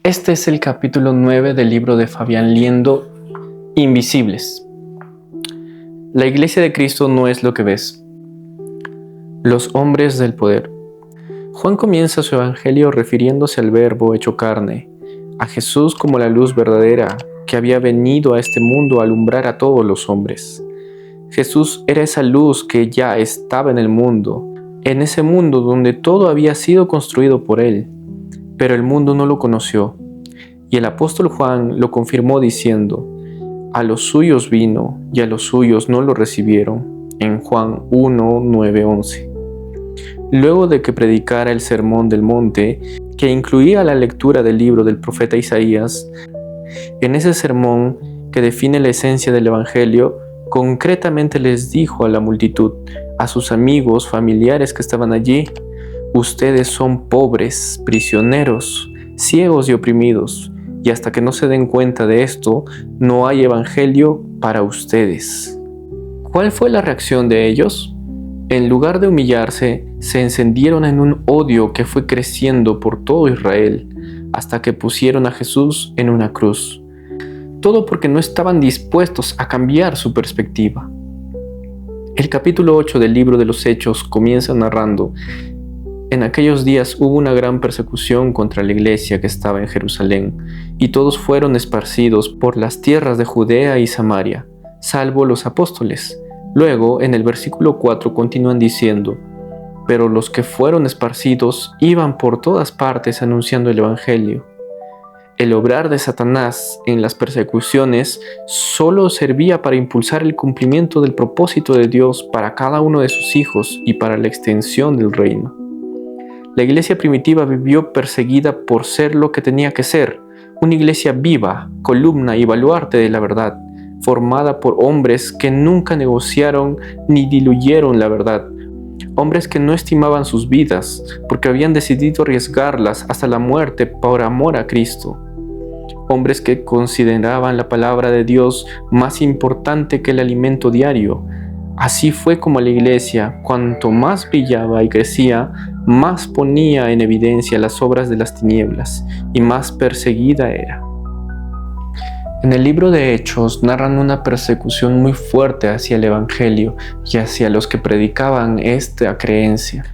Este es el capítulo 9 del libro de Fabián Liendo, Invisibles. La iglesia de Cristo no es lo que ves. Los hombres del poder. Juan comienza su evangelio refiriéndose al Verbo hecho carne, a Jesús como la luz verdadera que había venido a este mundo a alumbrar a todos los hombres. Jesús era esa luz que ya estaba en el mundo, en ese mundo donde todo había sido construido por Él, pero el mundo no lo conoció. Y el apóstol Juan lo confirmó diciendo: a los suyos vino y a los suyos no lo recibieron, en Juan 1, 9, 11. Luego de que predicara el sermón del monte, que incluía la lectura del libro del profeta Isaías, en ese sermón que define la esencia del evangelio, concretamente les dijo a la multitud, a sus amigos, familiares que estaban allí: ustedes son pobres, prisioneros, ciegos y oprimidos, y hasta que no se den cuenta de esto, no hay evangelio para ustedes. ¿Cuál fue la reacción de ellos? En lugar de humillarse, se encendieron en un odio que fue creciendo por todo Israel, hasta que pusieron a Jesús en una cruz. Todo porque no estaban dispuestos a cambiar su perspectiva. El capítulo 8 del libro de los Hechos comienza narrando: en aquellos días hubo una gran persecución contra la iglesia que estaba en Jerusalén, y todos fueron esparcidos por las tierras de Judea y Samaria, salvo los apóstoles. Luego, en el versículo 4 continúan diciendo: pero los que fueron esparcidos iban por todas partes anunciando el evangelio. El obrar de Satanás en las persecuciones solo servía para impulsar el cumplimiento del propósito de Dios para cada uno de sus hijos y para la extensión del reino. La iglesia primitiva vivió perseguida por ser lo que tenía que ser, una iglesia viva, columna y baluarte de la verdad, formada por hombres que nunca negociaron ni diluyeron la verdad, hombres que no estimaban sus vidas porque habían decidido arriesgarlas hasta la muerte por amor a Cristo, hombres que consideraban la palabra de Dios más importante que el alimento diario. Así fue como la iglesia, cuanto más brillaba y crecía, más ponía en evidencia las obras de las tinieblas y más perseguida era. En el libro de Hechos narran una persecución muy fuerte hacia el evangelio y hacia los que predicaban esta creencia.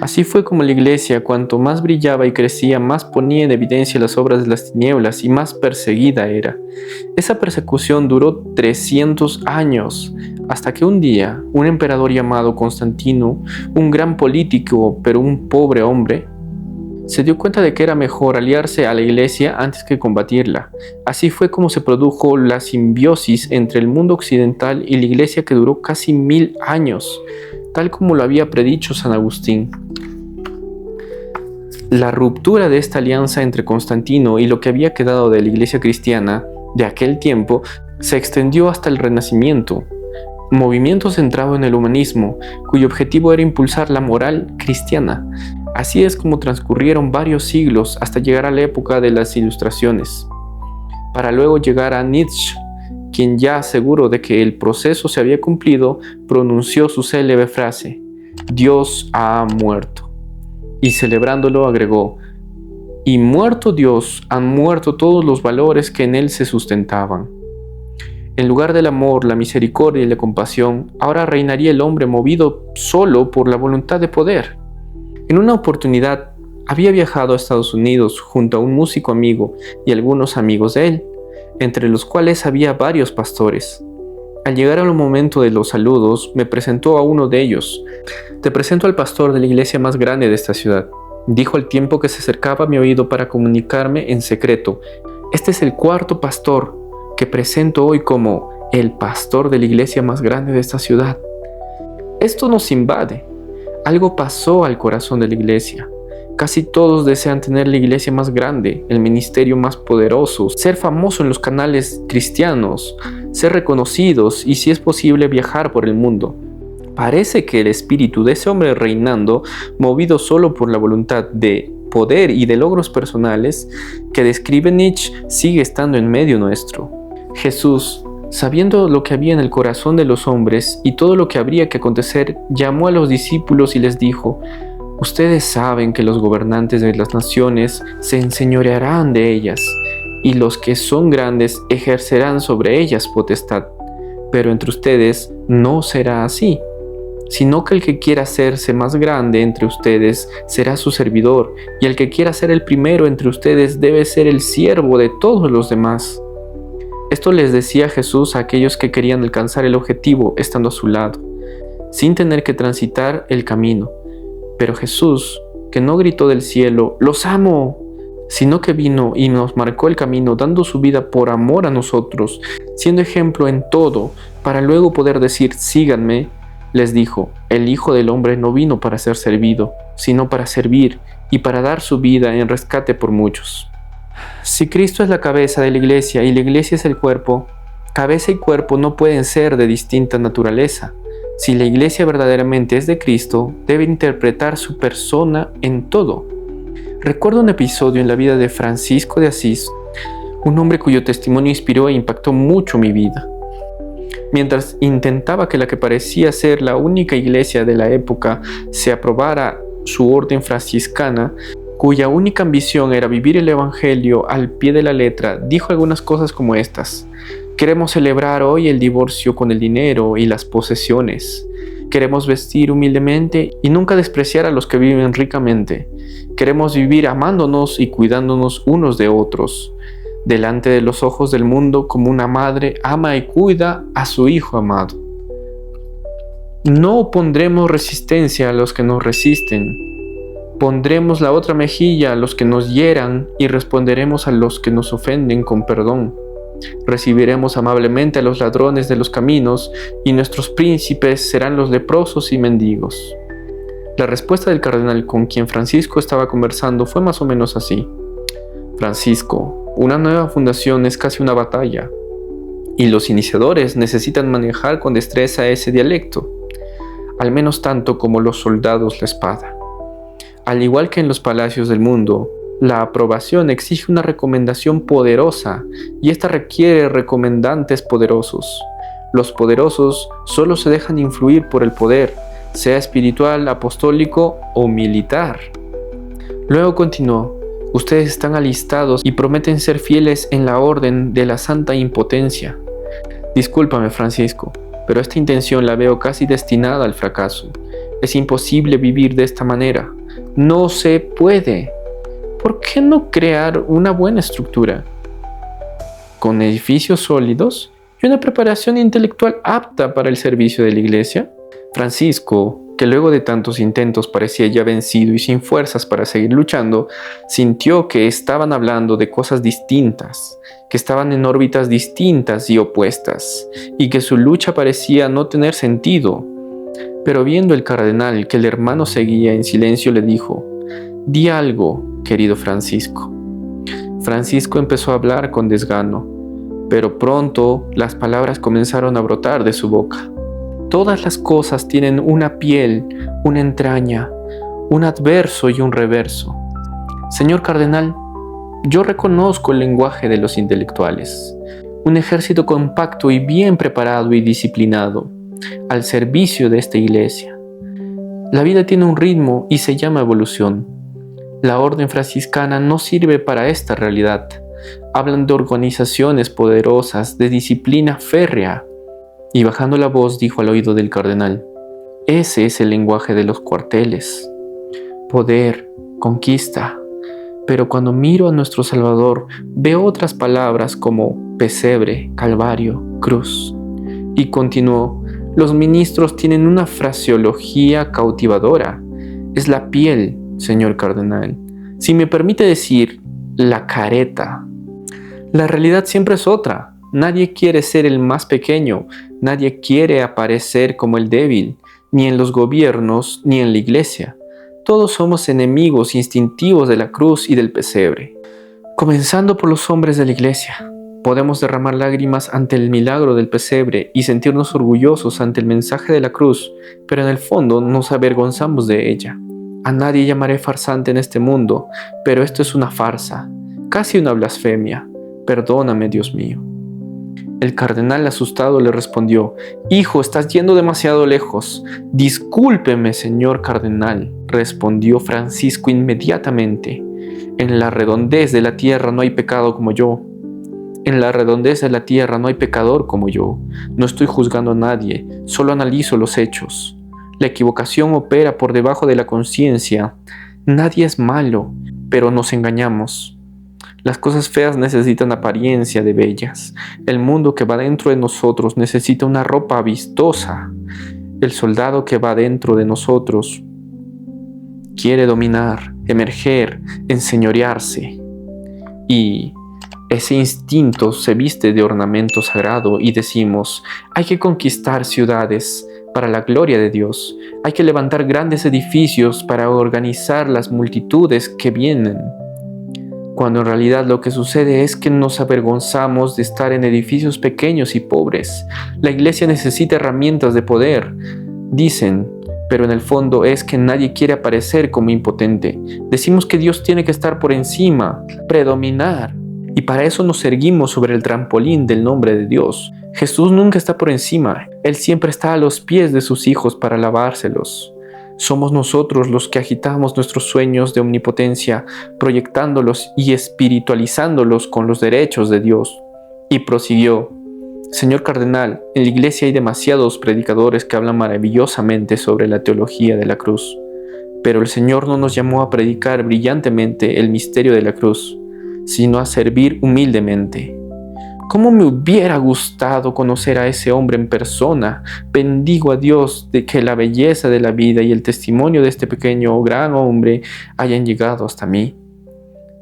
Así fue como la iglesia, cuanto más brillaba y crecía, más ponía en evidencia las obras de las tinieblas y más perseguida era. Esa persecución duró 300 años, hasta que un día un emperador llamado Constantino, un gran político pero un pobre hombre, se dio cuenta de que era mejor aliarse a la iglesia antes que combatirla. Así fue como se produjo la simbiosis entre el mundo occidental y la iglesia, que duró casi 1000 años, tal como lo había predicho San Agustín. La ruptura de esta alianza entre Constantino y lo que había quedado de la iglesia cristiana de aquel tiempo se extendió hasta el Renacimiento, movimiento centrado en el humanismo, cuyo objetivo era impulsar la moral cristiana. Así es como transcurrieron varios siglos hasta llegar a la época de las Ilustraciones, para luego llegar a Nietzsche, quien, ya seguro de que el proceso se había cumplido, pronunció su célebre frase: Dios ha muerto. Y celebrándolo agregó: y muerto Dios, han muerto todos los valores que en él se sustentaban. En lugar del amor, la misericordia y la compasión, ahora reinaría el hombre movido solo por la voluntad de poder. En una oportunidad, había viajado a Estados Unidos junto a un músico amigo y algunos amigos de él, entre los cuales había varios pastores. Al llegar al momento de los saludos, me presentó a uno de ellos. Te presento al pastor de la iglesia más grande de esta ciudad, dijo al tiempo que se acercaba a mi oído para comunicarme en secreto. Este es el cuarto pastor que presento hoy como el pastor de la iglesia más grande de esta ciudad. Esto nos invade. Algo pasó al corazón de la iglesia. Casi todos desean tener la iglesia más grande, el ministerio más poderoso, ser famoso en los canales cristianos, ser reconocidos y, si es posible, viajar por el mundo. Parece que el espíritu de ese hombre reinando, movido solo por la voluntad de poder y de logros personales que describe Nietzsche, sigue estando en medio nuestro. Jesús, sabiendo lo que había en el corazón de los hombres y todo lo que habría que acontecer, llamó a los discípulos y les dijo: Ustedes saben que los gobernantes de las naciones se enseñorearán de ellas, y los que son grandes ejercerán sobre ellas potestad. Pero entre ustedes no será así, sino que el que quiera hacerse más grande entre ustedes será su servidor, y el que quiera ser el primero entre ustedes debe ser el siervo de todos los demás. Esto les decía Jesús a aquellos que querían alcanzar el objetivo estando a su lado, sin tener que transitar el camino. Pero Jesús, que no gritó del cielo, «¡Los amo!», sino que vino y nos marcó el camino, dando su vida por amor a nosotros, siendo ejemplo en todo, para luego poder decir, «Síganme», les dijo, «El Hijo del Hombre no vino para ser servido, sino para servir y para dar su vida en rescate por muchos». Si Cristo es la cabeza de la iglesia y la iglesia es el cuerpo, cabeza y cuerpo no pueden ser de distinta naturaleza. Si la iglesia verdaderamente es de Cristo, debe interpretar su persona en todo. Recuerdo un episodio en la vida de Francisco de Asís, un hombre cuyo testimonio inspiró e impactó mucho mi vida. Mientras intentaba que la que parecía ser la única iglesia de la época se aprobara su orden franciscana, cuya única ambición era vivir el Evangelio al pie de la letra, dijo algunas cosas como estas: «Queremos celebrar hoy el divorcio con el dinero y las posesiones. Queremos vestir humildemente y nunca despreciar a los que viven ricamente. Queremos vivir amándonos y cuidándonos unos de otros, delante de los ojos del mundo como una madre ama y cuida a su hijo amado. No pondremos resistencia a los que nos resisten. Pondremos la otra mejilla a los que nos hieran y responderemos a los que nos ofenden con perdón. Recibiremos amablemente a los ladrones de los caminos y nuestros príncipes serán los leprosos y mendigos». La respuesta del cardenal con quien Francisco estaba conversando fue más o menos así: «Francisco, una nueva fundación es casi una batalla, y los iniciadores necesitan manejar con destreza ese dialecto, al menos tanto como los soldados la espada. Al igual que en los palacios del mundo, la aprobación exige una recomendación poderosa y esta requiere recomendantes poderosos. Los poderosos solo se dejan influir por el poder, sea espiritual, apostólico o militar». Luego continuó: «Ustedes están alistados y prometen ser fieles en la orden de la santa impotencia. Discúlpame, Francisco, pero esta intención la veo casi destinada al fracaso. Es imposible vivir de esta manera. No se puede. ¿Por qué no crear una buena estructura, con edificios sólidos y una preparación intelectual apta para el servicio de la iglesia?» Francisco, que luego de tantos intentos parecía ya vencido y sin fuerzas para seguir luchando, sintió que estaban hablando de cosas distintas, que estaban en órbitas distintas y opuestas, y que su lucha parecía no tener sentido. Pero viendo el cardenal que el hermano seguía en silencio, le dijo: «Di algo, querido Francisco». Francisco empezó a hablar con desgano, pero pronto las palabras comenzaron a brotar de su boca. «Todas las cosas tienen una piel, una entraña, un adverso y un reverso. Señor cardenal, yo reconozco el lenguaje de los intelectuales, un ejército compacto y bien preparado y disciplinado, al servicio de esta iglesia. La vida tiene un ritmo y se llama evolución. La orden franciscana no sirve para esta realidad. Hablan de organizaciones poderosas, de disciplina férrea». Y bajando la voz dijo al oído del cardenal: «Ese es el lenguaje de los cuarteles. Poder, conquista. Pero cuando miro a nuestro Salvador, veo otras palabras como pesebre, calvario, cruz». Y continuó: «Los ministros tienen una fraseología cautivadora. Es la piel, señor cardenal. Si me permite decir, la careta. La realidad siempre es otra. Nadie quiere ser el más pequeño, nadie quiere aparecer como el débil, ni en los gobiernos ni en la iglesia. Todos somos enemigos instintivos de la cruz y del pesebre. Comenzando por los hombres de la iglesia, podemos derramar lágrimas ante el milagro del pesebre y sentirnos orgullosos ante el mensaje de la cruz, pero en el fondo nos avergonzamos de ella. A nadie llamaré farsante en este mundo, pero esto es una farsa, casi una blasfemia. Perdóname, Dios mío». El cardenal asustado le respondió: «Hijo, estás yendo demasiado lejos». «Discúlpeme, señor cardenal», respondió Francisco inmediatamente. «En la redondez de la tierra no hay pecado como yo. En la redondez de la tierra no hay pecador como yo. No estoy juzgando a nadie, solo analizo los hechos. La equivocación opera por debajo de la conciencia. Nadie es malo, pero nos engañamos. Las cosas feas necesitan apariencia de bellas. El mundo que va dentro de nosotros necesita una ropa vistosa. El soldado que va dentro de nosotros quiere dominar, emerger, enseñorearse. Y ese instinto se viste de ornamento sagrado y decimos: hay que conquistar ciudades para la gloria de Dios. Hay que levantar grandes edificios para organizar las multitudes que vienen. Cuando en realidad lo que sucede es que nos avergonzamos de estar en edificios pequeños y pobres. La iglesia necesita herramientas de poder, dicen, pero en el fondo es que nadie quiere aparecer como impotente. Decimos que Dios tiene que estar por encima, predominar, y para eso nos erguimos sobre el trampolín del nombre de Dios. Jesús nunca está por encima, Él siempre está a los pies de sus hijos para lavárselos. Somos nosotros los que agitamos nuestros sueños de omnipotencia, proyectándolos y espiritualizándolos con los derechos de Dios. Y prosiguió: «Señor cardenal, en la iglesia hay demasiados predicadores que hablan maravillosamente sobre la teología de la cruz. Pero el Señor no nos llamó a predicar brillantemente el misterio de la cruz, sino a servir humildemente. ¿Cómo me hubiera gustado conocer a ese hombre en persona? Bendigo a Dios de que la belleza de la vida y el testimonio de este pequeño o gran hombre hayan llegado hasta mí».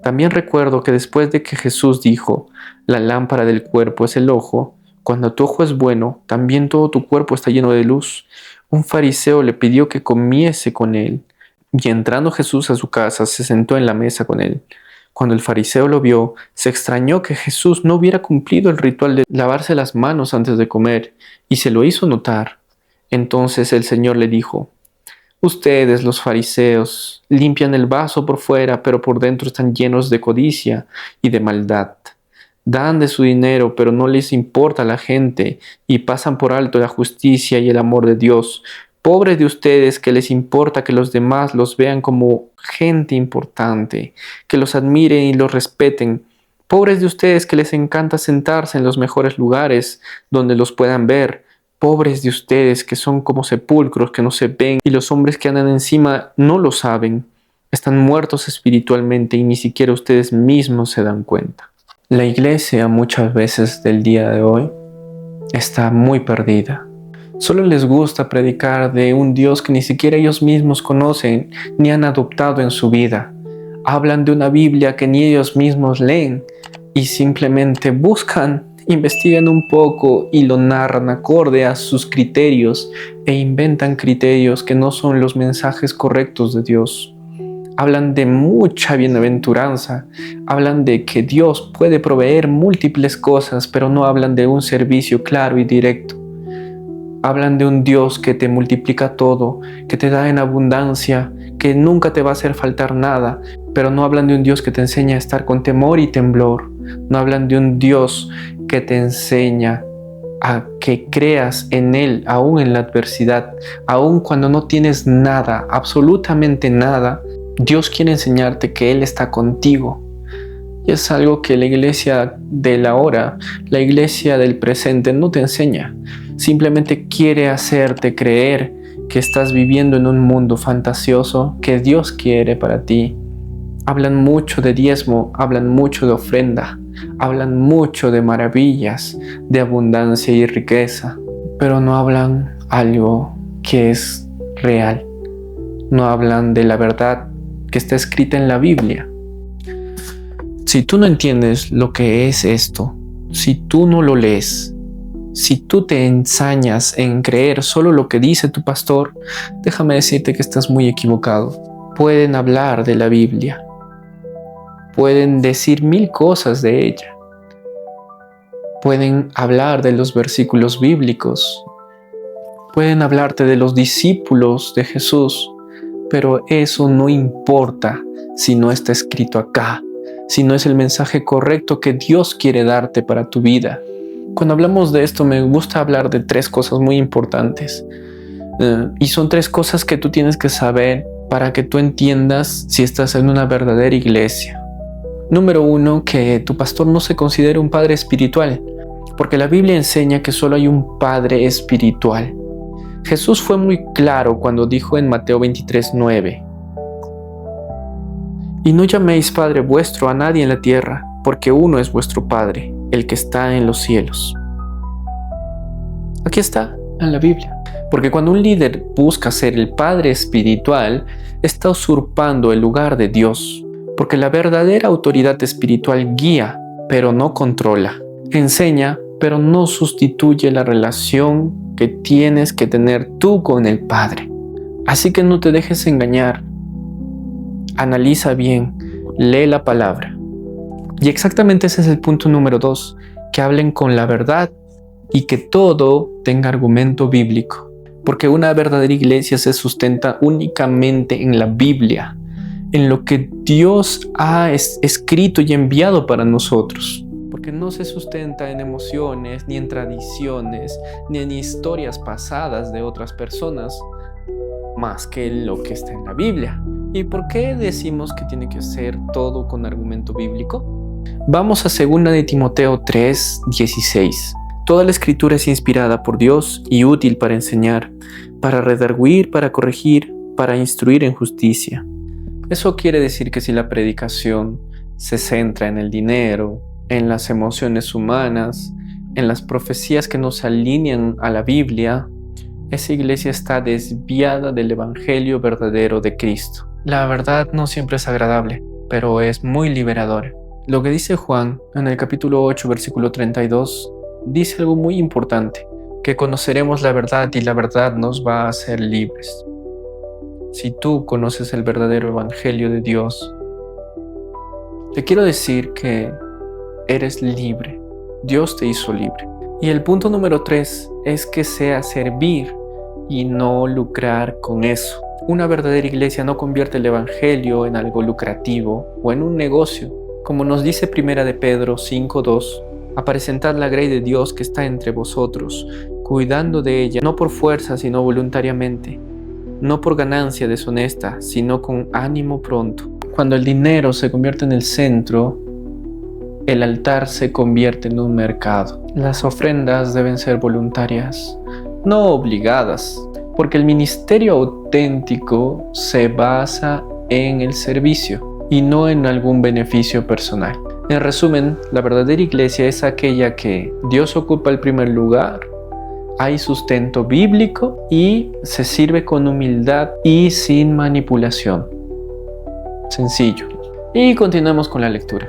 También recuerdo que después de que Jesús dijo: «La lámpara del cuerpo es el ojo», cuando tu ojo es bueno, también todo tu cuerpo está lleno de luz. Un fariseo le pidió que comiese con él, y entrando Jesús a su casa, se sentó en la mesa con él. Cuando el fariseo lo vio, se extrañó que Jesús no hubiera cumplido el ritual de lavarse las manos antes de comer, y se lo hizo notar. Entonces el Señor le dijo: «Ustedes, los fariseos, limpian el vaso por fuera, pero por dentro están llenos de codicia y de maldad. Dan de su dinero, pero no les importa la gente, y pasan por alto la justicia y el amor de Dios. Pobres de ustedes que les importa que los demás los vean como gente importante, que los admiren y los respeten. Pobres de ustedes que les encanta sentarse en los mejores lugares donde los puedan ver. Pobres de ustedes que son como sepulcros que no se ven, y los hombres que andan encima no lo saben. Están muertos espiritualmente y ni siquiera ustedes mismos se dan cuenta». La iglesia muchas veces del día de hoy está muy perdida. Solo les gusta predicar de un Dios que ni siquiera ellos mismos conocen ni han adoptado en su vida. Hablan de una Biblia que ni ellos mismos leen y simplemente buscan, investigan un poco y lo narran acorde a sus criterios e inventan criterios que no son los mensajes correctos de Dios. Hablan de mucha bienaventuranza, hablan de que Dios puede proveer múltiples cosas, pero no hablan de un servicio claro y directo. Hablan de un Dios que te multiplica todo, que te da en abundancia, que nunca te va a hacer faltar nada, pero no hablan de un Dios que te enseña a estar con temor y temblor. No hablan de un Dios que te enseña a que creas en Él, aún en la adversidad, aún cuando no tienes nada, absolutamente nada. Dios quiere enseñarte que Él está contigo. Y es algo que la iglesia de la hora, la iglesia del presente no te enseña. Simplemente quiere hacerte creer que estás viviendo en un mundo fantasioso que Dios quiere para ti. Hablan mucho de diezmo, hablan mucho de ofrenda, hablan mucho de maravillas, de abundancia y riqueza, pero no hablan algo que es real. No hablan de la verdad que está escrita en la Biblia. Si tú no entiendes lo que es esto, si tú no lo lees, si tú te ensañas en creer solo lo que dice tu pastor, déjame decirte que estás muy equivocado. Pueden hablar de la Biblia, pueden decir 1000 cosas de ella, pueden hablar de los versículos bíblicos, pueden hablarte de los discípulos de Jesús, pero eso no importa si no está escrito acá, si no es el mensaje correcto que Dios quiere darte para tu vida. Cuando hablamos de esto me gusta hablar de 3 cosas muy importantes. Y son 3 cosas que tú tienes que saber para que tú entiendas si estás en una verdadera iglesia. Número 1, que tu pastor no se considere un padre espiritual, porque la Biblia enseña que solo hay un padre espiritual. Jesús fue muy claro cuando dijo en Mateo 23:9: y no llaméis Padre vuestro a nadie en la tierra, porque uno es vuestro Padre, el que está en los cielos. Aquí está, en la Biblia. Porque cuando un líder busca ser el padre espiritual, está usurpando el lugar de Dios. Porque la verdadera autoridad espiritual guía, pero no controla. Enseña, pero no sustituye la relación que tienes que tener tú con el Padre. Así que no te dejes engañar. Analiza bien, lee la palabra. Y exactamente ese es el punto número 2, que hablen con la verdad y que todo tenga argumento bíblico. Porque una verdadera iglesia se sustenta únicamente en la Biblia, en lo que Dios ha escrito y enviado para nosotros. Porque no se sustenta en emociones, ni en tradiciones, ni en historias pasadas de otras personas, más que en lo que está en la Biblia. ¿Y por qué decimos que tiene que ser todo con argumento bíblico? Vamos a 2 de Timoteo 3:16. Toda la escritura es inspirada por Dios y útil para enseñar, para redarguir, para corregir, para instruir en justicia. Eso quiere decir que si la predicación se centra en el dinero, en las emociones humanas, en las profecías que nos alinean a la Biblia, esa iglesia está desviada del evangelio verdadero de Cristo. La verdad no siempre es agradable, pero es muy liberadora. Lo que dice Juan en el capítulo 8, versículo 32, dice algo muy importante, que conoceremos la verdad y la verdad nos va a hacer libres. Si tú conoces el verdadero evangelio de Dios, te quiero decir que eres libre. Dios te hizo libre. Y el punto número 3 es que sea servir y no lucrar con eso. Una verdadera iglesia no convierte el evangelio en algo lucrativo o en un negocio. Como nos dice 1 de Pedro 5:2, apresentad la grey de Dios que está entre vosotros, cuidando de ella, no por fuerza, sino voluntariamente, no por ganancia deshonesta, sino con ánimo pronto. Cuando el dinero se convierte en el centro, el altar se convierte en un mercado. Las ofrendas deben ser voluntarias, no obligadas, porque el ministerio auténtico se basa en el servicio y no en algún beneficio personal. En resumen, la verdadera iglesia es aquella que Dios ocupa el primer lugar, hay sustento bíblico y se sirve con humildad y sin manipulación. Sencillo. Y continuamos con la lectura.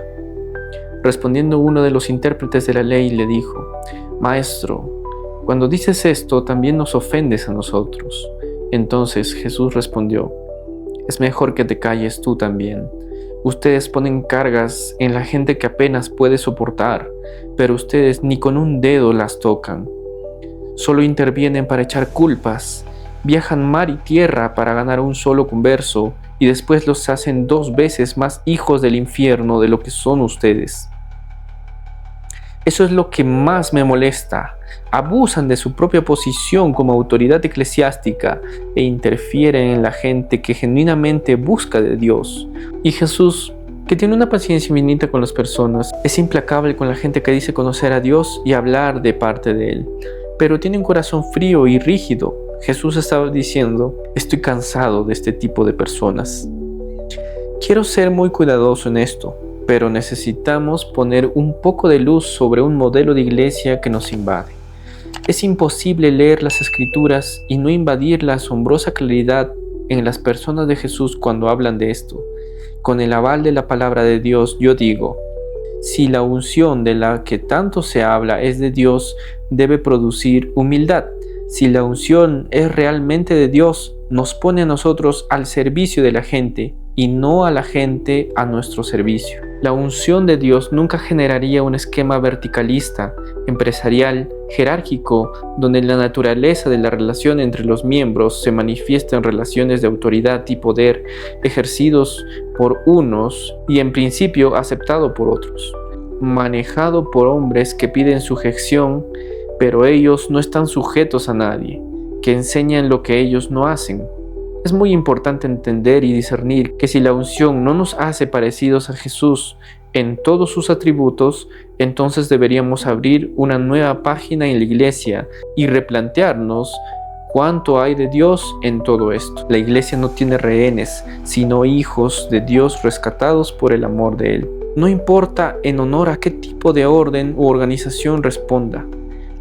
Respondiendo uno de los intérpretes de la ley le dijo: Maestro, cuando dices esto también nos ofendes a nosotros. Entonces Jesús respondió: es mejor que te calles tú también. Ustedes ponen cargas en la gente que apenas puede soportar, pero ustedes ni con un dedo las tocan. Solo intervienen para echar culpas, viajan mar y tierra para ganar un solo converso y después los hacen 2 veces más hijos del infierno de lo que son ustedes. Eso es lo que más me molesta. Abusan de su propia posición como autoridad eclesiástica e interfieren en la gente que genuinamente busca de Dios. Y Jesús, que tiene una paciencia infinita con las personas, es implacable con la gente que dice conocer a Dios y hablar de parte de Él, pero tiene un corazón frío y rígido. Jesús estaba diciendo: estoy cansado de este tipo de personas. Quiero ser muy cuidadoso en esto, pero necesitamos poner un poco de luz sobre un modelo de iglesia que nos invade. Es imposible leer las Escrituras y no invadir la asombrosa claridad en las personas de Jesús cuando hablan de esto. Con el aval de la palabra de Dios, yo digo: si la unción de la que tanto se habla es de Dios, debe producir humildad. Si la unción es realmente de Dios, nos pone a nosotros al servicio de la gente y no a la gente a nuestro servicio. La unción de Dios nunca generaría un esquema verticalista, empresarial, jerárquico, donde la naturaleza de la relación entre los miembros se manifiesta en relaciones de autoridad y poder ejercidos por unos y en principio aceptado por otros. manejado por hombres que piden sujeción, pero ellos no están sujetos a nadie, que enseñan lo que ellos no hacen. Es muy importante entender y discernir que si la unción no nos hace parecidos a Jesús en todos sus atributos, entonces deberíamos abrir una nueva página en la iglesia y replantearnos cuánto hay de Dios en todo esto. La iglesia no tiene rehenes, sino hijos de Dios rescatados por el amor de Él. No importa en honor a qué tipo de orden u organización responda.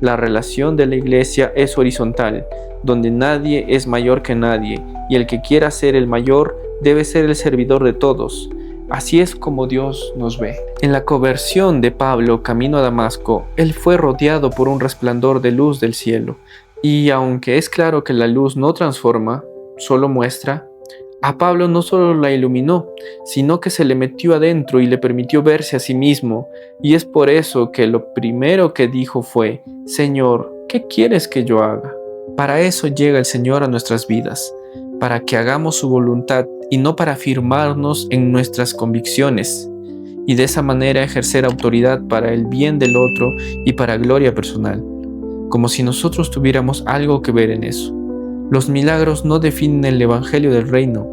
La relación de la iglesia es horizontal, donde nadie es mayor que nadie, y el que quiera ser el mayor debe ser el servidor de todos. Así es como Dios nos ve. En la conversión de Pablo camino a Damasco, él fue rodeado por un resplandor de luz del cielo. Y aunque es claro que la luz no transforma, solo muestra, a Pablo no solo la iluminó, sino que se le metió adentro y le permitió verse a sí mismo. Y es por eso que lo primero que dijo fue: Señor, ¿qué quieres que yo haga? Para eso llega el Señor a nuestras vidas, para que hagamos su voluntad y no para afirmarnos en nuestras convicciones, y de esa manera ejercer autoridad para el bien del otro y para gloria personal, como si nosotros tuviéramos algo que ver en eso. Los milagros no definen el evangelio del reino.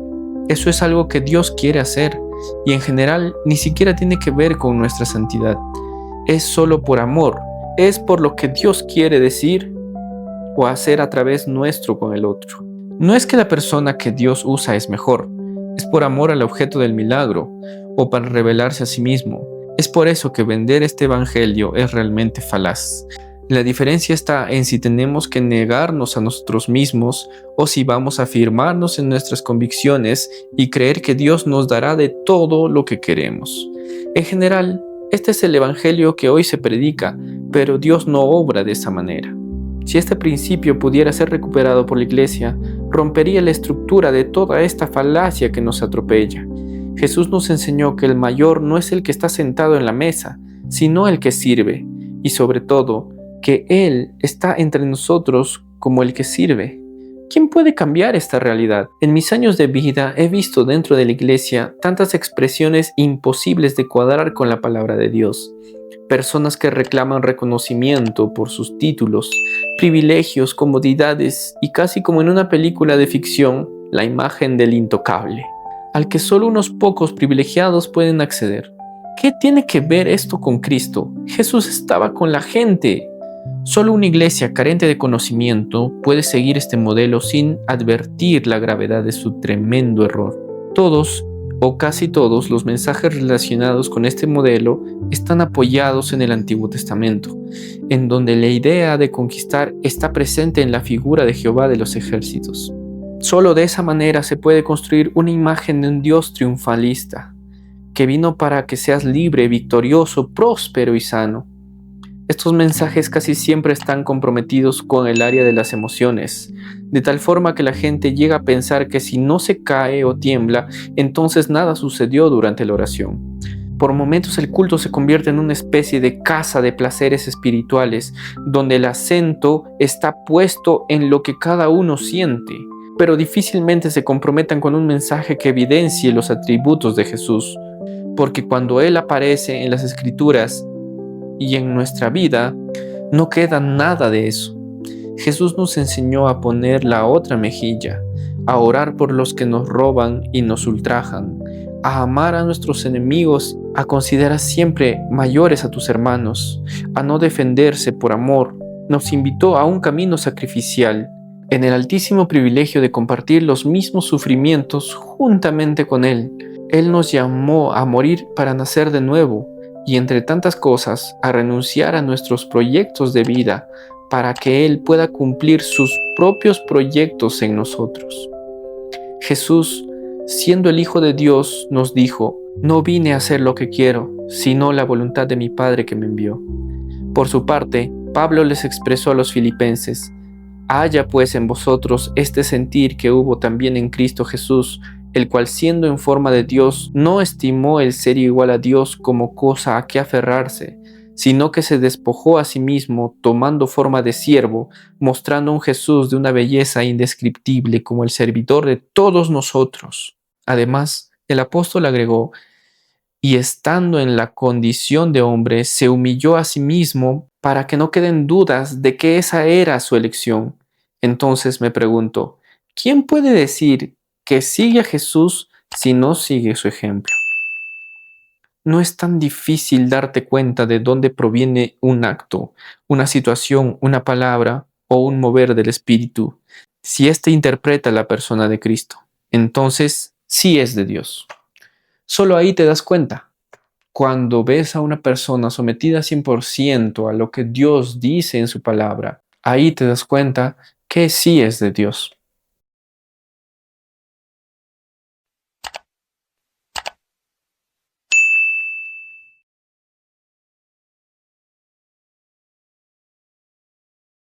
Eso es algo que Dios quiere hacer, y en general ni siquiera tiene que ver con nuestra santidad. Es solo por amor, es por lo que Dios quiere decir o hacer a través nuestro con el otro. No es que la persona que Dios usa es mejor, es por amor al objeto del milagro o para revelarse a sí mismo. Es por eso que vender este evangelio es realmente falaz. La diferencia está en si tenemos que negarnos a nosotros mismos o si vamos a afirmarnos en nuestras convicciones y creer que Dios nos dará de todo lo que queremos. En general, este es el evangelio que hoy se predica, pero Dios no obra de esa manera. Si este principio pudiera ser recuperado por la iglesia, rompería la estructura de toda esta falacia que nos atropella. Jesús nos enseñó que el mayor no es el que está sentado en la mesa, sino el que sirve, y sobre todo, que Él está entre nosotros como el que sirve. ¿Quién puede cambiar esta realidad? En mis años de vida he visto dentro de la iglesia tantas expresiones imposibles de cuadrar con la palabra de Dios. Personas que reclaman reconocimiento por sus títulos, privilegios, comodidades y casi como en una película de ficción, la imagen del intocable, al que solo unos pocos privilegiados pueden acceder. ¿Qué tiene que ver esto con Cristo? Jesús estaba con la gente. Solo una iglesia carente de conocimiento puede seguir este modelo sin advertir la gravedad de su tremendo error. Todos o casi todos los mensajes relacionados con este modelo están apoyados en el Antiguo Testamento, en donde la idea de conquistar está presente en la figura de Jehová de los ejércitos. Solo de esa manera se puede construir una imagen de un Dios triunfalista, que vino para que seas libre, victorioso, próspero y sano. Estos mensajes casi siempre están comprometidos con el área de las emociones, de tal forma que la gente llega a pensar que si no se cae o tiembla, entonces nada sucedió durante la oración. Por momentos el culto se convierte en una especie de casa de placeres espirituales, donde el acento está puesto en lo que cada uno siente, pero difícilmente se comprometan con un mensaje que evidencie los atributos de Jesús, porque cuando Él aparece en las Escrituras y en nuestra vida, no queda nada de eso. Jesús nos enseñó a poner la otra mejilla, a orar por los que nos roban y nos ultrajan, a amar a nuestros enemigos, a considerar siempre mayores a tus hermanos, a no defenderse por amor. Nos invitó a un camino sacrificial, en el altísimo privilegio de compartir los mismos sufrimientos juntamente con Él. Él nos llamó a morir para nacer de nuevo, y entre tantas cosas, a renunciar a nuestros proyectos de vida para que Él pueda cumplir sus propios proyectos en nosotros. Jesús, siendo el Hijo de Dios, nos dijo: no vine a hacer lo que quiero, sino la voluntad de mi Padre que me envió. Por su parte, Pablo les expresó a los filipenses: haya pues en vosotros este sentir que hubo también en Cristo Jesús, el cual siendo en forma de Dios, no estimó el ser igual a Dios como cosa a que aferrarse, sino que se despojó a sí mismo, tomando forma de siervo, mostrando un Jesús de una belleza indescriptible como el servidor de todos nosotros. Además, el apóstol agregó: y estando en la condición de hombre, se humilló a sí mismo para que no queden dudas de que esa era su elección. Entonces me pregunto, ¿quién puede decir que sigue a Jesús si no sigue su ejemplo? No es tan difícil darte cuenta de dónde proviene un acto, una situación, una palabra o un mover del Espíritu. Si éste interpreta la persona de Cristo, entonces sí es de Dios. Solo ahí te das cuenta. Cuando ves a una persona sometida 100% a lo que Dios dice en su palabra, ahí te das cuenta que sí es de Dios.